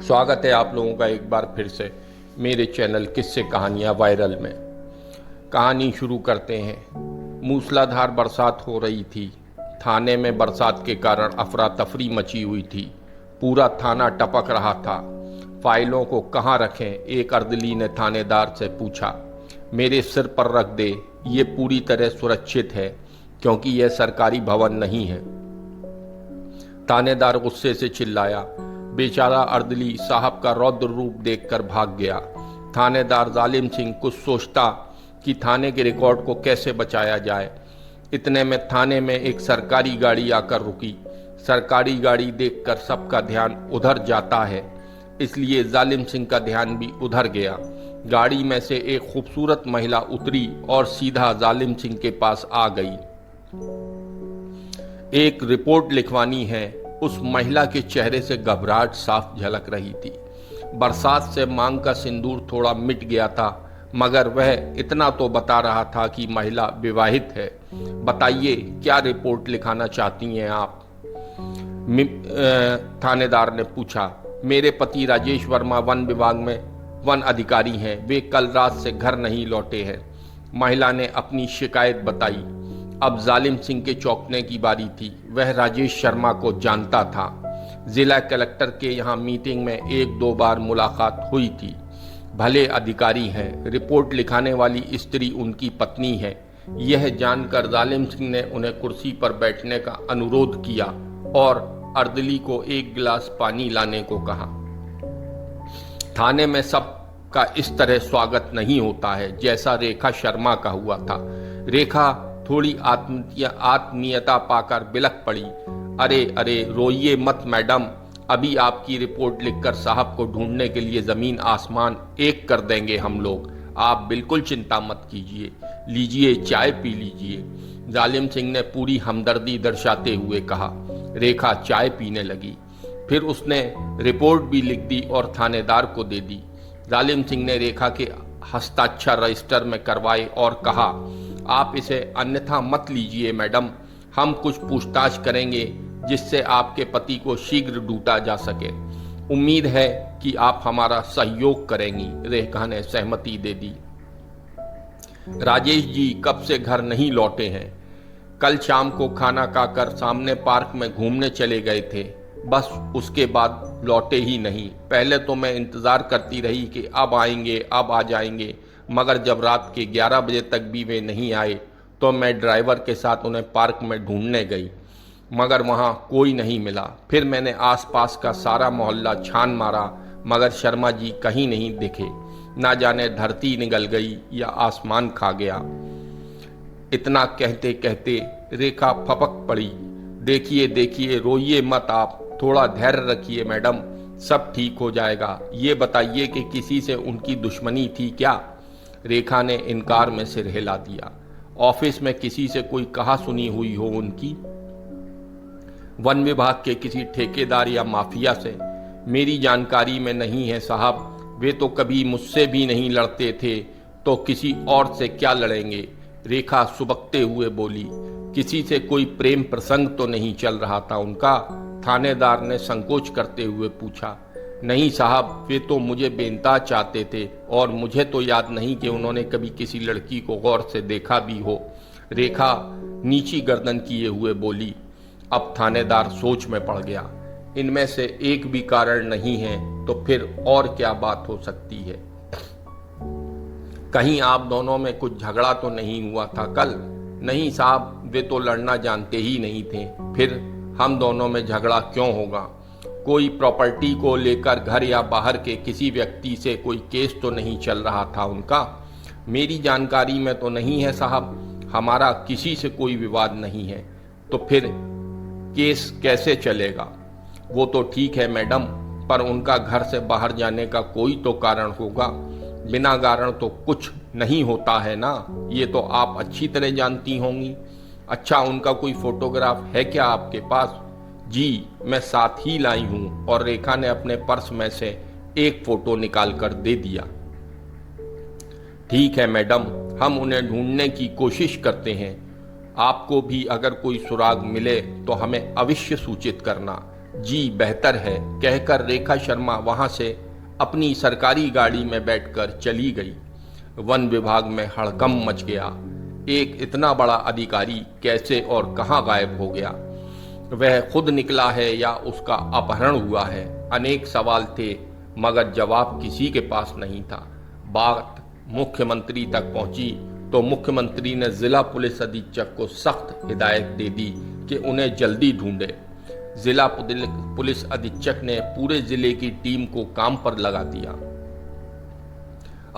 स्वागत है आप लोगों का एक बार फिर से मेरे चैनल किस्से कहानियाँ वायरल में। कहानी शुरू करते हैं। मूसलाधार बरसात हो रही थी। थाने में बरसात के कारण अफरा तफरी मची हुई थी। पूरा थाना टपक रहा था। फाइलों को कहाँ रखें, एक अर्दली ने थानेदार से पूछा। मेरे सिर पर रख दे, ये पूरी तरह सुरक्षित है क्योंकि यह सरकारी भवन नहीं है। थानेदार गुस्से से चिल्लाया। बेचारा अर्दली साहब का रौद्र रूप देखकर भाग गया। थानेदार जालिम सिंह कुछ सोचता कि थाने के रिकॉर्ड को कैसे बचाया जाए। इतने में थाने में एक सरकारी गाड़ी आकर रुकी। सरकारी गाड़ी देखकर सबका ध्यान उधर जाता है, इसलिए जालिम सिंह का ध्यान भी उधर गया। गाड़ी में से एक खूबसूरत महिला उतरी और सीधा जालिम सिंह के पास आ गई। एक रिपोर्ट लिखवानी है। उस महिला के चेहरे से घबराहट साफ झलक रही थी। बरसात से मांग का सिंदूर थोड़ा मिट गया था, मगर वह इतना तो बता रहा था कि महिला विवाहित है। बताइए, क्या रिपोर्ट लिखाना चाहती हैं आप? थानेदार ने पूछा। मेरे पति राजेश वर्मा वन विभाग में वन अधिकारी हैं। वे कल रात से घर नहीं लौटे हैं। महिला ने अपनी शिकायत बताई। अब जालिम सिंह के चौंकने की बारी थी। वह राजेश शर्मा को जानता था। जिला कलेक्टर के यहाँ मीटिंग में एक दो बार मुलाकात हुई थी। भले अधिकारी हैं। रिपोर्ट लिखाने वाली स्त्री उनकी पत्नी है। यह जानकर जालिम सिंह ने उन्हें कुर्सी पर बैठने का अनुरोध किया और अर्दली को एक गिलास पानी लाने को कहा। थाने में सबका इस तरह स्वागत नहीं होता है जैसा रेखा शर्मा का हुआ था। रेखा थोड़ी आत्मीयता पाकर बिलख पड़ी। अरे अरे, रोइए मत मैडम, अभी आपकी रिपोर्ट लिखकर साहब को ढूंढने के लिए जमीन आसमान एक कर देंगे हम लोग। आप बिल्कुल चिंता मत कीजिए। लीजिए, चाय पी लीजिए, जालिम सिंह ने पूरी हमदर्दी दर्शाते हुए कहा। रेखा चाय पीने लगी। फिर उसने रिपोर्ट भी लिख दी और थानेदार को दे दी। जालिम सिंह ने रेखा के हस्ताक्षर रजिस्टर में करवाए और कहा, आप इसे अन्यथा मत लीजिए मैडम, हम कुछ पूछताछ करेंगे जिससे आपके पति को शीघ्र ढूंढा जा सके। उम्मीद है कि आप हमारा सहयोग करेंगी। रेखा ने सहमति दे दी। राजेश जी कब से घर नहीं लौटे हैं। कल शाम को खाना खाकर सामने पार्क में घूमने चले गए थे, बस उसके बाद लौटे ही नहीं। पहले तो मैं इंतज़ार करती रही कि अब आएंगे, अब आ जाएंगे, मगर जब रात के 11 बजे तक भी वे नहीं आए तो मैं ड्राइवर के साथ उन्हें पार्क में ढूंढने गई, मगर वहाँ कोई नहीं मिला। फिर मैंने आसपास का सारा मोहल्ला छान मारा, मगर शर्मा जी कहीं नहीं दिखे। ना जाने धरती निगल गई या आसमान खा गया। इतना कहते कहते रेखा फपक पड़ी। देखिए देखिए, रोइए मत आप, थोड़ा धैर्य रखिए मैडम, सब ठीक हो जाएगा। ये बताइए कि किसी से उनकी दुश्मनी थी क्या? रेखा ने इनकार में सिर हिला दिया। ऑफिस में किसी से कोई कहा सुनी हुई हो उनकी? वन विभाग के किसी ठेकेदार या माफिया से? मेरी जानकारी में नहीं है साहब। वे तो कभी मुझसे भी नहीं लड़ते थे, तो किसी और से क्या लड़ेंगे? रेखा सुबकते हुए बोली। किसी से कोई प्रेम प्रसंग तो नहीं चल रहा था उनका? थानेदार ने संकोच करते हुए पूछा। नहीं साहब, वे तो मुझे बेनता चाहते थे और मुझे तो याद नहीं कि उन्होंने कभी किसी लड़की को गौर से देखा भी हो। रेखा नीची गर्दन किए हुए बोली। अब थानेदार सोच में पड़ गया। इनमें से एक भी कारण नहीं है तो फिर और क्या बात हो सकती है? कहीं आप दोनों में कुछ झगड़ा तो नहीं हुआ था कल? नहीं साहब, वे तो लड़ना जानते ही नहीं थे। फिर हम दोनों में झगड़ा क्यों होगा? कोई प्रॉपर्टी को लेकर घर या बाहर के किसी व्यक्ति से कोई केस तो नहीं चल रहा था उनका? मेरी जानकारी में तो नहीं है साहब। हमारा किसी से कोई विवाद नहीं है, तो फिर केस कैसे चलेगा? वो तो ठीक है मैडम, पर उनका घर से बाहर जाने का कोई तो कारण होगा। बिना कारण तो कुछ नहीं होता है ना, ये तो आप अच्छी तरह जानती होंगी। अच्छा, उनका कोई फोटोग्राफ है क्या आपके पास? जी, मैं साथ ही लाई हूं। और रेखा ने अपने पर्स में से एक फोटो निकाल कर दे दिया। ठीक है मैडम, हम उन्हें ढूंढने की कोशिश करते हैं। आपको भी अगर कोई सुराग मिले तो हमें अवश्य सूचित करना। जी बेहतर है कहकर रेखा शर्मा वहां से अपनी सरकारी गाड़ी में बैठकर चली गई। वन विभाग में हड़कंप मच गया। एक इतना बड़ा अधिकारी कैसे और कहां गायब हो गया? वह खुद निकला है या उसका अपहरण हुआ है? अनेक सवाल थे मगर जवाब किसी के पास नहीं था। बात मुख्यमंत्री तक पहुंची तो मुख्यमंत्री ने जिला पुलिस अधीक्षक को सख्त हिदायत दे दी कि उन्हें जल्दी ढूंढे। जिला पुलिस अधीक्षक ने पूरे जिले की टीम को काम पर लगा दिया।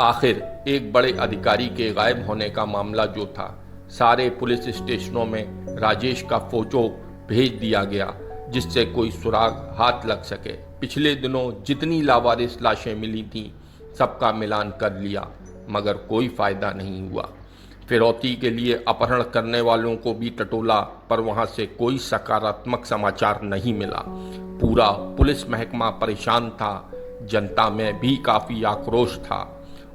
आखिर एक बड़े अधिकारी के गायब होने का मामला जो था, सारे पुलिस स्टेशनों में राजेश का फोटो भेज दिया गया जिससे कोई सुराग हाथ लग सके। पिछले दिनों जितनी लावारिस लाशें मिली थीं सबका मिलान कर लिया मगर कोई फायदा नहीं हुआ। फिरौती के लिए अपहरण करने वालों को भी टटोला पर वहां से कोई सकारात्मक समाचार नहीं मिला। पूरा पुलिस महकमा परेशान था। जनता में भी काफी आक्रोश था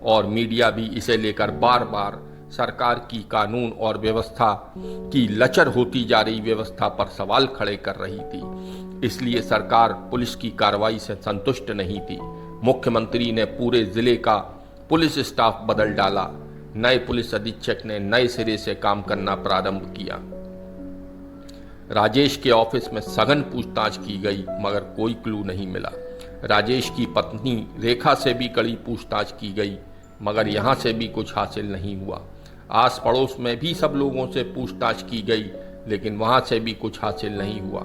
और मीडिया भी इसे लेकर बार बार सरकार की कानून और व्यवस्था की लचर होती जा रही व्यवस्था पर सवाल खड़े कर रही थी। इसलिए सरकार पुलिस की कार्रवाई से संतुष्ट नहीं थी। मुख्यमंत्री ने पूरे जिले का पुलिस स्टाफ बदल डाला। नए पुलिस अधीक्षक ने नए सिरे से काम करना प्रारंभ किया। राजेश के ऑफिस में सघन पूछताछ की गई मगर कोई क्लू नहीं मिला। राजेश की पत्नी रेखा से भी कड़ी पूछताछ की गई मगर यहां से भी कुछ हासिल नहीं हुआ। आस पड़ोस में भी सब लोगों से पूछताछ की गई लेकिन वहां से भी कुछ हासिल नहीं हुआ।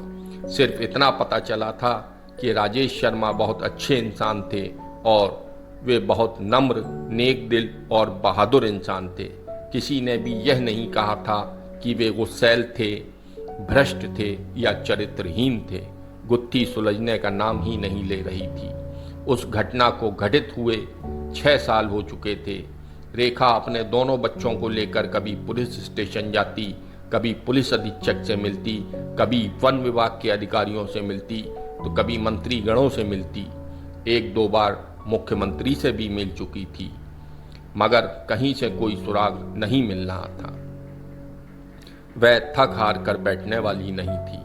सिर्फ इतना पता चला था कि राजेश शर्मा बहुत अच्छे इंसान थे और वे बहुत नम्र, नेक दिल और बहादुर इंसान थे। किसी ने भी यह नहीं कहा था कि वे गुस्सैल थे, भ्रष्ट थे या चरित्रहीन थे। गुत्थी सुलझने का नाम ही नहीं ले रही थी। उस घटना को घटित हुए 6 साल हो चुके थे। रेखा अपने दोनों बच्चों को लेकर कभी पुलिस स्टेशन जाती, कभी पुलिस अधीक्षक से मिलती, कभी वन विभाग के अधिकारियों से मिलती तो कभी मंत्री गणों से मिलती। 1-2 बार मुख्यमंत्री से भी मिल चुकी थी मगर कहीं से कोई सुराग नहीं मिल रहा था। वह थक हार कर बैठने वाली नहीं थी।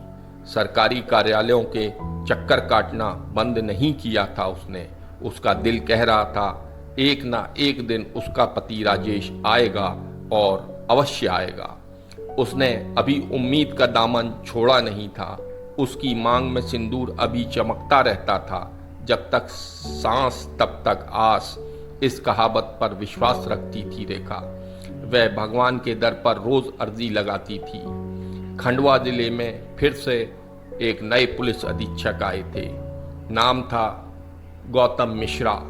सरकारी कार्यालयों के चक्कर काटना बंद नहीं किया था उसने। उसका दिल कह रहा था एक ना एक दिन उसका पति राजेश आएगा और अवश्य आएगा। उसने अभी उम्मीद का दामन छोड़ा नहीं था। उसकी मांग में सिंदूर अभी चमकता रहता था। जब तक सांस तब तक आस, इस कहावत पर विश्वास रखती थी रेखा। वह भगवान के दर पर रोज अर्जी लगाती थी। खंडवा जिले में फिर से एक नए पुलिस अधीक्षक आए थे। नाम था गौतम मिश्रा।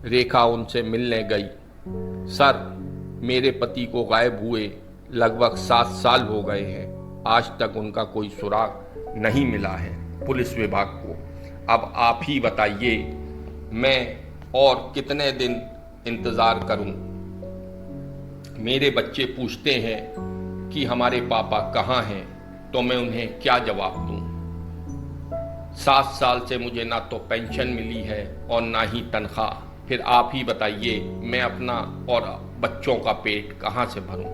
रेखा उनसे मिलने गई। सर, मेरे पति को गायब हुए लगभग 7 साल हो गए हैं। आज तक उनका कोई सुराग नहीं मिला है पुलिस विभाग को। अब आप ही बताइए मैं और कितने दिन इंतजार करूं? मेरे बच्चे पूछते हैं कि हमारे पापा कहाँ हैं तो मैं उन्हें क्या जवाब दूं? 7 साल से मुझे ना तो पेंशन मिली है और ना ही तनख्वाह। फिर आप ही बताइए मैं अपना और बच्चों का पेट कहाँ से भरूं?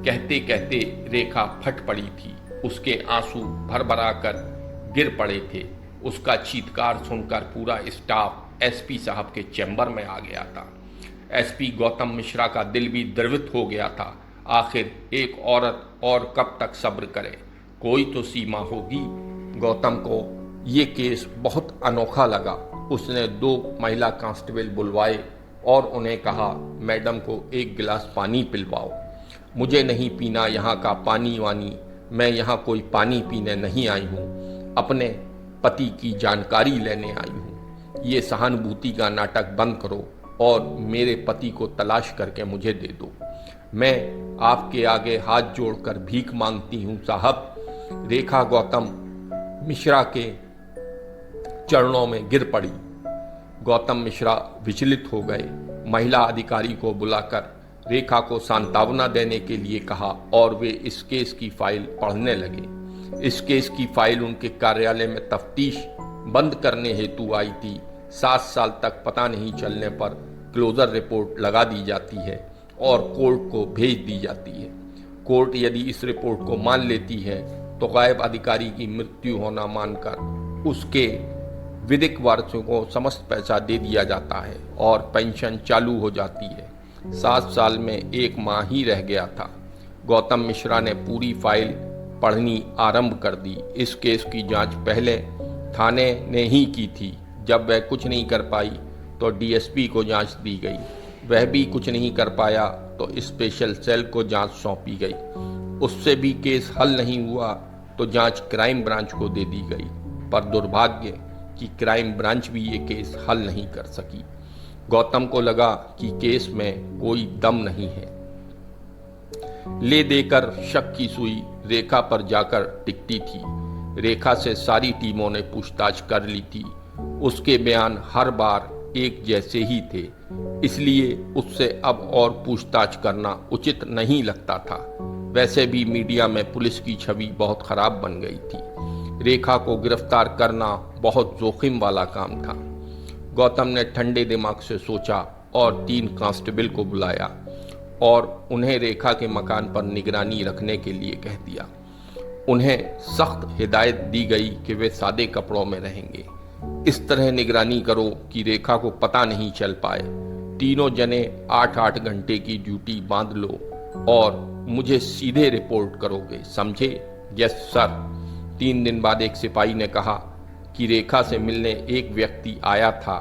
कहते कहते रेखा फट पड़ी थी। उसके आंसू भरभरा कर गिर पड़े थे। उसका चीत्कार सुनकर पूरा स्टाफ एसपी साहब के चैम्बर में आ गया था। एसपी गौतम मिश्रा का दिल भी द्रवित हो गया था। आखिर एक औरत और कब तक सब्र करे? कोई तो सीमा होगी। गौतम को ये केस बहुत अनोखा लगा। उसने 2 महिला कांस्टेबल बुलवाए और उन्हें कहा, मैडम को 1 गिलास पानी पिलवाओ। मुझे नहीं पीना यहाँ का पानी वानी। मैं यहाँ कोई पानी पीने नहीं आई हूँ, अपने पति की जानकारी लेने आई हूँ। ये सहानुभूति का नाटक बंद करो और मेरे पति को तलाश करके मुझे दे दो। मैं आपके आगे हाथ जोड़कर भीख मांगती हूँ साहब। रेखा गौतम मिश्रा के चरणों में गिर पड़ी। गौतम मिश्रा विचलित हो गए। महिला अधिकारी को बुलाकर रेखा को सांत्वना देने के लिए कहा और वे इस केस की फाइल पढ़ने लगे। इस केस की फाइल उनके कार्यालय में तफ्तीश बंद करने हेतु आई थी। 7 साल तक पता नहीं चलने पर क्लोजर रिपोर्ट लगा दी जाती है और कोर्ट को भेज दी जाती है। कोर्ट यदि इस रिपोर्ट को मान लेती है तो गायब अधिकारी की मृत्यु होना मानकर उसके विधिक वारसों को समस्त पैसा दे दिया जाता है और पेंशन चालू हो जाती है। 7 साल में 1 माह ही रह गया था। गौतम मिश्रा ने पूरी फाइल पढ़नी आरंभ कर दी। इस केस की जांच पहले थाने ने ही की थी। जब वह कुछ नहीं कर पाई तो डीएसपी को जांच दी गई। वह भी कुछ नहीं कर पाया तो स्पेशल सेल को जांच सौंपी गई। उससे भी केस हल नहीं हुआ तो जांच क्राइम ब्रांच को दे दी गई। पर दुर्भाग्य कि क्राइम ब्रांच भी ये केस हल नहीं कर सकी। गौतम को लगा कि केस में कोई दम नहीं है। ले देकर शक की सुई रेखा पर जाकर टिकती थी। रेखा से सारी टीमों ने पूछताछ कर ली थी। उसके बयान हर बार एक जैसे ही थे, इसलिए उससे अब और पूछताछ करना उचित नहीं लगता था। वैसे भी मीडिया में पुलिस की छवि बहुत खराब बन गई थी। रेखा को गिरफ्तार करना बहुत जोखिम वाला काम था। गौतम ने ठंडे दिमाग से सोचा और 3 कांस्टेबल को बुलाया और उन्हें रेखा के मकान पर निगरानी रखने के लिए कह दिया। उन्हें सख्त हिदायत दी गई कि वे सादे कपड़ों में रहेंगे। इस तरह निगरानी करो कि रेखा को पता नहीं चल पाए। तीनों जने 8-8 घंटे की ड्यूटी बांध लो और मुझे सीधे रिपोर्ट करोगे, समझे? Yes sir. 3 दिन बाद एक सिपाही ने कहा कि रेखा से मिलने एक व्यक्ति आया था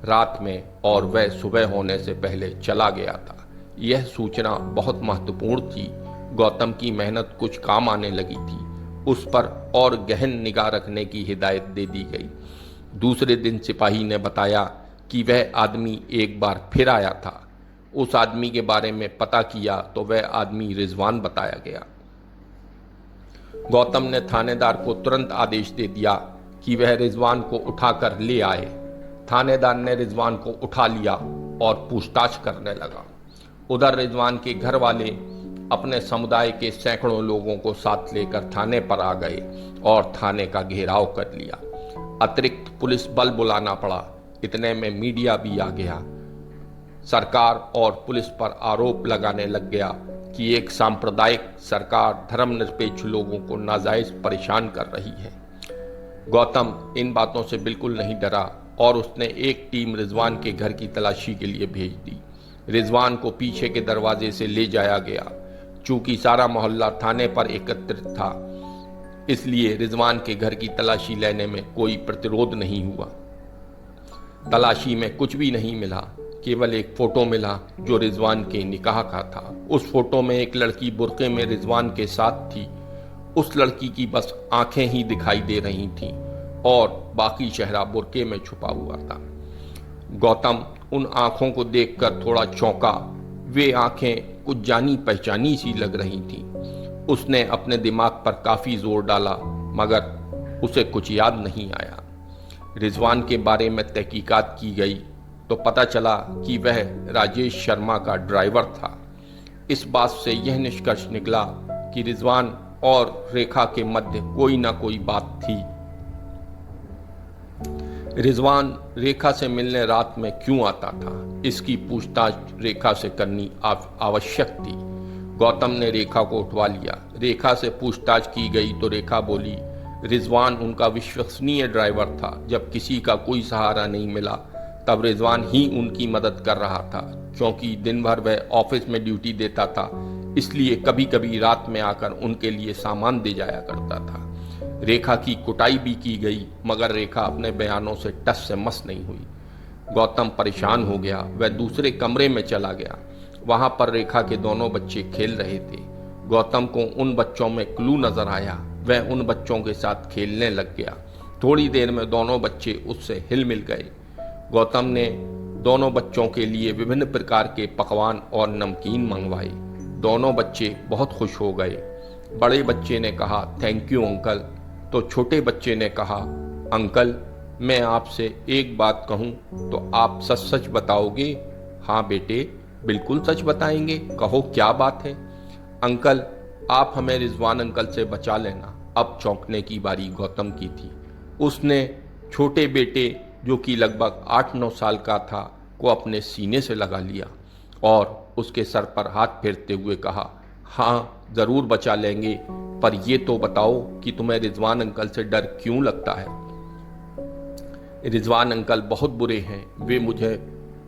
रात में और वह सुबह होने से पहले चला गया था। यह सूचना बहुत महत्वपूर्ण थी। गौतम की मेहनत कुछ काम आने लगी थी। उस पर और गहन निगाह रखने की हिदायत दे दी गई। दूसरे दिन सिपाही ने बताया कि वह आदमी एक बार फिर आया था। उस आदमी के बारे में पता किया तो वह आदमी रिजवान बताया गया। गौतम ने थानेदार को तुरंत आदेश दे दिया कि वह रिजवान को उठाकर ले आए। थानेदार ने रिजवान को उठा लिया और पूछताछ करने लगा। उधर रिजवान के घर वाले अपने समुदाय के सैकड़ों लोगों को साथ लेकर थाने पर आ गए और थाने का घेराव कर लिया। अतिरिक्त पुलिस बल बुलाना पड़ा। इतने में मीडिया भी आ गया। सरकार और पुलिस पर आरोप लगाने लग गया कि एक सांप्रदायिक सरकार धर्मनिरपेक्ष लोगों को नाजायज परेशान कर रही है। गौतम इन बातों से बिल्कुल नहीं डरा और उसने एक टीम रिजवान के घर की तलाशी के लिए भेज दी। रिजवान को पीछे के दरवाजे से ले जाया गया। चूंकि सारा मोहल्ला थाने पर एकत्रित था, इसलिए रिजवान के घर की तलाशी लेने में कोई प्रतिरोध नहीं हुआ। तलाशी में कुछ भी नहीं मिला, केवल एक फोटो मिला जो रिजवान के निकाह का था। उस फोटो में एक लड़की बुर्के में रिजवान के साथ थी। उस लड़की की बस आंखें ही दिखाई दे रही थीं और बाकी चेहरा बुर्के में छुपा हुआ था। गौतम उन आंखों को देखकर थोड़ा चौंका। वे आंखें कुछ जानी पहचानी सी लग रही थीं। उसने अपने दिमाग पर काफी जोर डाला मगर उसे कुछ याद नहीं आया। रिजवान के बारे में तहकीकात की गई तो पता चला कि वह राजेश शर्मा का ड्राइवर था। इस बात से यह निष्कर्ष निकला कि रिजवान और रेखा के मध्य कोई ना कोई बात थी। रिजवान रेखा से मिलने रात में क्यों आता था, इसकी पूछताछ रेखा से करनी आवश्यक थी। गौतम ने रेखा को उठवा लिया। रेखा से पूछताछ की गई तो रेखा बोली, रिजवान उनका विश्वसनीय ड्राइवर था। जब किसी का कोई सहारा नहीं मिला तब रिजवान ही उनकी मदद कर रहा था। क्योंकि दिन भर वह ऑफिस में ड्यूटी देता था, इसलिए कभी कभी रात में आकर उनके लिए सामान दे जाया करता था। रेखा की कुटाई भी की गई मगर रेखा अपने बयानों से टस से मस नहीं हुई। गौतम परेशान हो गया। वह दूसरे कमरे में चला गया। वहां पर रेखा के दोनों बच्चे खेल रहे थे। गौतम को उन बच्चों में क्लू नजर आया। वह उन बच्चों के साथ खेलने लग गया। थोड़ी देर में दोनों बच्चे उससे हिल मिल गए। गौतम ने दोनों बच्चों के लिए विभिन्न प्रकार के पकवान और नमकीन मंगवाए। दोनों बच्चे बहुत खुश हो गए। बड़े बच्चे ने कहा, थैंक यू अंकल। तो छोटे बच्चे ने कहा, अंकल मैं आपसे एक बात कहूं तो आप सच सच बताओगे? हाँ बेटे, बिल्कुल सच बताएंगे। कहो क्या बात है? अंकल आप हमें रिजवान अंकल से बचा लेना। अब चौंकने की बारी गौतम की थी। उसने छोटे बेटे जो कि लगभग 8-9 साल का था को अपने सीने से लगा लिया और उसके सर पर हाथ फेरते हुए कहा, हाँ ज़रूर बचा लेंगे, पर ये तो बताओ कि तुम्हें रिजवान अंकल से डर क्यों लगता है? रिजवान अंकल बहुत बुरे हैं, वे मुझे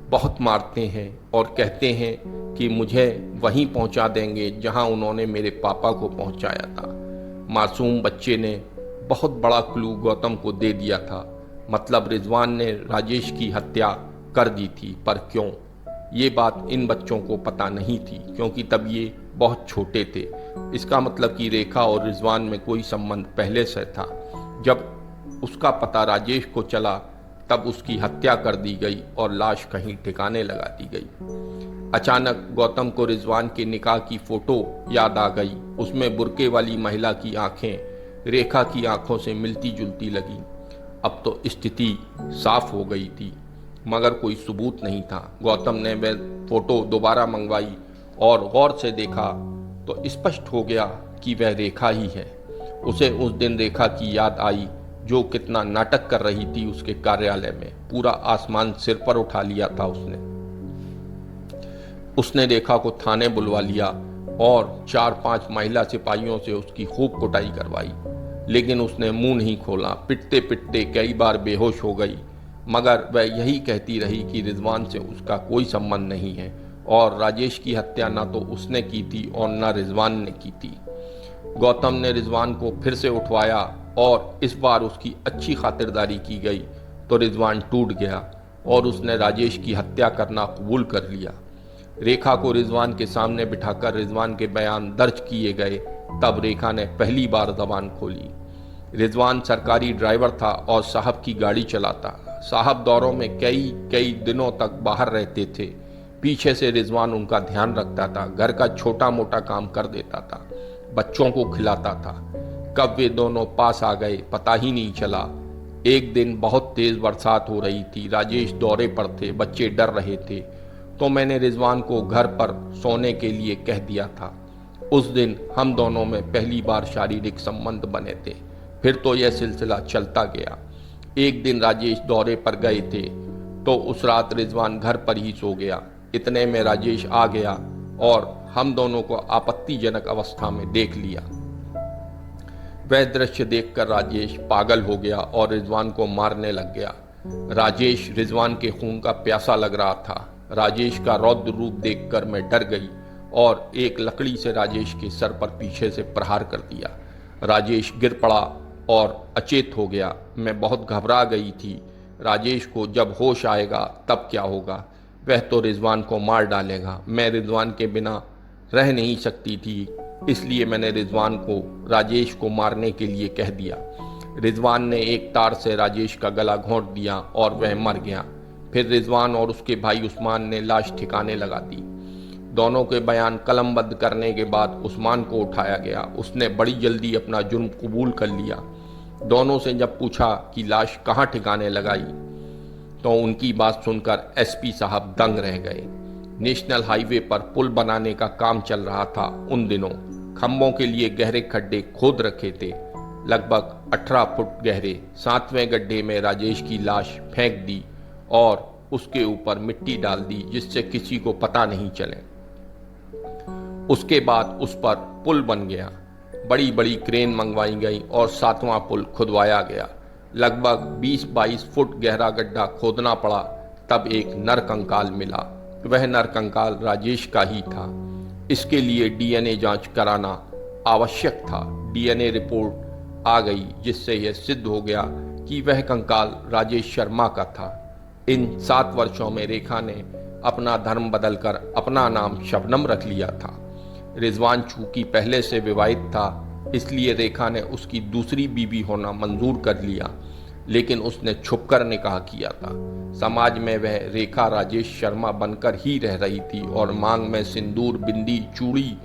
बहुत मारते हैं और कहते हैं कि मुझे वहीं पहुंचा देंगे जहां उन्होंने मेरे पापा को पहुंचाया था। मासूम बच्चे ने बहुत बड़ा क्लू गौतम को दे दिया था, मतलब रिजवान ने राजेश की हत्या कर दी थी। पर क्यों, ये बात इन बच्चों को पता नहीं थी क्योंकि तब ये बहुत छोटे थे। इसका मतलब कि रेखा और रिजवान में कोई संबंध पहले से था। जब उसका पता राजेश को चला तब उसकी हत्या कर दी गई और लाश कहीं ठिकाने लगा दी गई। अचानक गौतम को रिजवान के निकाह की फोटो याद आ गई। उसमें बुर्के वाली महिला की आंखें रेखा की आंखों से मिलती जुलती लगी। अब तो स्थिति साफ हो गई थी, मगर कोई सबूत नहीं था। गौतम ने वह फोटो दोबारा मंगवाई और गौर से देखा तो स्पष्ट हो गया कि वह रेखा ही है। उसे उस दिन रेखा की याद आई जो कितना नाटक कर रही थी उसके कार्यालय में। पूरा आसमान सिर पर उठा लिया था उसने रेखा को थाने बुलवा लिया और 4-5 महिला सिपाहियों से उसकी खूब कुटाई करवाई, लेकिन उसने मुंह नहीं खोला। पिटते पिटते कई बार बेहोश हो गई, मगर वह यही कहती रही कि रिजवान से उसका कोई संबंध नहीं है और राजेश की हत्या ना तो उसने की थी और ना रिजवान ने की थी। गौतम ने रिजवान को फिर से उठवाया और इस बार उसकी अच्छी खातिरदारी की गई तो रिजवान टूट गया और उसने राजेश की हत्या करना कबूल कर लिया। रेखा को रिजवान के सामने बिठाकर रिजवान के बयान दर्ज किए गए। तब रेखा ने पहली बार जबान खोली। रिजवान सरकारी ड्राइवर था और साहब की गाड़ी चलाता। साहब दौरों में कई दिनों तक बाहर रहते थे। पीछे से रिजवान उनका ध्यान रखता था, घर का छोटा मोटा काम कर देता था, बच्चों को खिलाता था। कब वे दोनों पास आ गए पता ही नहीं चला। एक दिन बहुत तेज बरसात हो रही थी, राजेश दौरे पर थे, बच्चे डर रहे थे, तो मैंने रिजवान को घर पर सोने के लिए कह दिया था। उस दिन हम दोनों में पहली बार शारीरिक संबंध बने थे। फिर तो यह सिलसिला चलता गया। एक दिन राजेश दौरे पर गए थे तो उस रात रिजवान घर पर ही सो गया। इतने में राजेश आ गया और हम दोनों को आपत्तिजनक अवस्था में देख लिया। वह दृश्य देखकर राजेश पागल हो गया और रिजवान को मारने लग गया। राजेश रिजवान के खून का प्यासा लग रहा था। राजेश का रौद्र रूप देखकर मैं डर गई और एक लकड़ी से राजेश के सर पर पीछे से प्रहार कर दिया। राजेश गिर पड़ा और अचेत हो गया। मैं बहुत घबरा गई थी। राजेश को जब होश आएगा तब क्या होगा? वह तो रिजवान को मार डालेगा। मैं रिजवान के बिना रह नहीं सकती थी, इसलिए मैंने रिजवान को राजेश को मारने के लिए कह दिया। रिजवान ने एक तार से राजेश का गला घोंट दिया और वह मर गया। फिर रिजवान और उसके भाई उस्मान ने लाश ठिकाने लगा दी। दोनों के बयान कलमबद्ध करने के बाद उस्मान को उठाया गया। उसने बड़ी जल्दी अपना जुर्म कबूल कर लिया। दोनों से जब पूछा कि लाश कहाँ ठिकाने लगाई तो उनकी बात सुनकर एसपी साहब दंग रह गए। नेशनल हाईवे पर पुल बनाने का काम चल रहा था। उन दिनों खंभों के लिए गहरे खड्डे खोद रखे थे, लगभग 18 फुट गहरे। 7वें गड्ढे में राजेश की लाश फेंक दी और उसके ऊपर मिट्टी डाल दी जिससे किसी को पता नहीं चले। उसके बाद उस पर पुल बन गया। बड़ी बड़ी क्रेन मंगवाई गई और 7वां पुल खुदवाया गया। लगभग 20-22 फुट गहरा गड्ढा खोदना पड़ा। तब एक नर कंकाल मिला। वह नर कंकाल राजेश का ही था। इसके लिए डीएनए जांच कराना आवश्यक था। डीएनए रिपोर्ट आ गई जिससे यह सिद्ध हो गया कि वह कंकाल राजेश शर्मा का था। इन 7 वर्षों में रेखा ने अपना धर्म बदलकर अपना नाम शबनम रख लिया था। रिजवान चूंकि पहले से विवाहित था, इसलिए रेखा ने उसकी दूसरी बीवी होना मंजूर कर लिया, लेकिन उसने छुपकर निकाह किया था। समाज में वह रेखा राजेश शर्मा बनकर ही रह रही थी और मांग में सिंदूर, बिंदी, चूड़ी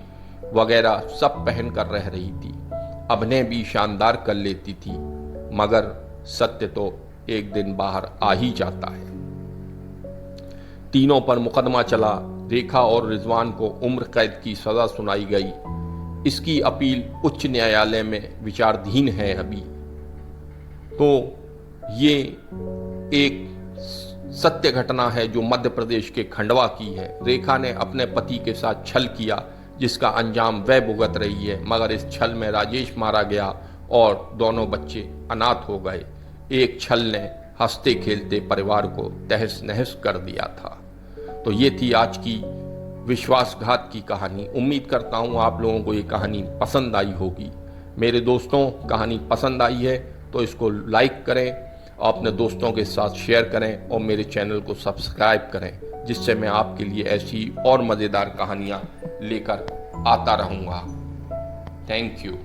वगैरह सब पहन कर रह रही थी। अभिनय भी शानदार कर लेती थी, मगर सत्य तो एक दिन बाहर आ ही जाता है। तीनों पर मुकदमा चला। रेखा और रिजवान को उम्र कैद की सजा सुनाई गई। इसकी अपील उच्च न्यायालय में विचाराधीन है अभी। तो ये एक सत्य घटना है जो मध्य प्रदेश के खंडवा की है। रेखा ने अपने पति के साथ छल किया जिसका अंजाम वह भुगत रही है, मगर इस छल में राजेश मारा गया और दोनों बच्चे अनाथ हो गए। एक छल ने हंसते खेलते परिवार को तहस नहस कर दिया था। तो ये थी आज की विश्वासघात की कहानी। उम्मीद करता हूँ आप लोगों को ये कहानी पसंद आई होगी। मेरे दोस्तों, कहानी पसंद आई है तो इसको लाइक करें और अपने दोस्तों के साथ शेयर करें और मेरे चैनल को सब्सक्राइब करें, जिससे मैं आपके लिए ऐसी और मज़ेदार कहानियाँ लेकर आता रहूँगा। Thank you.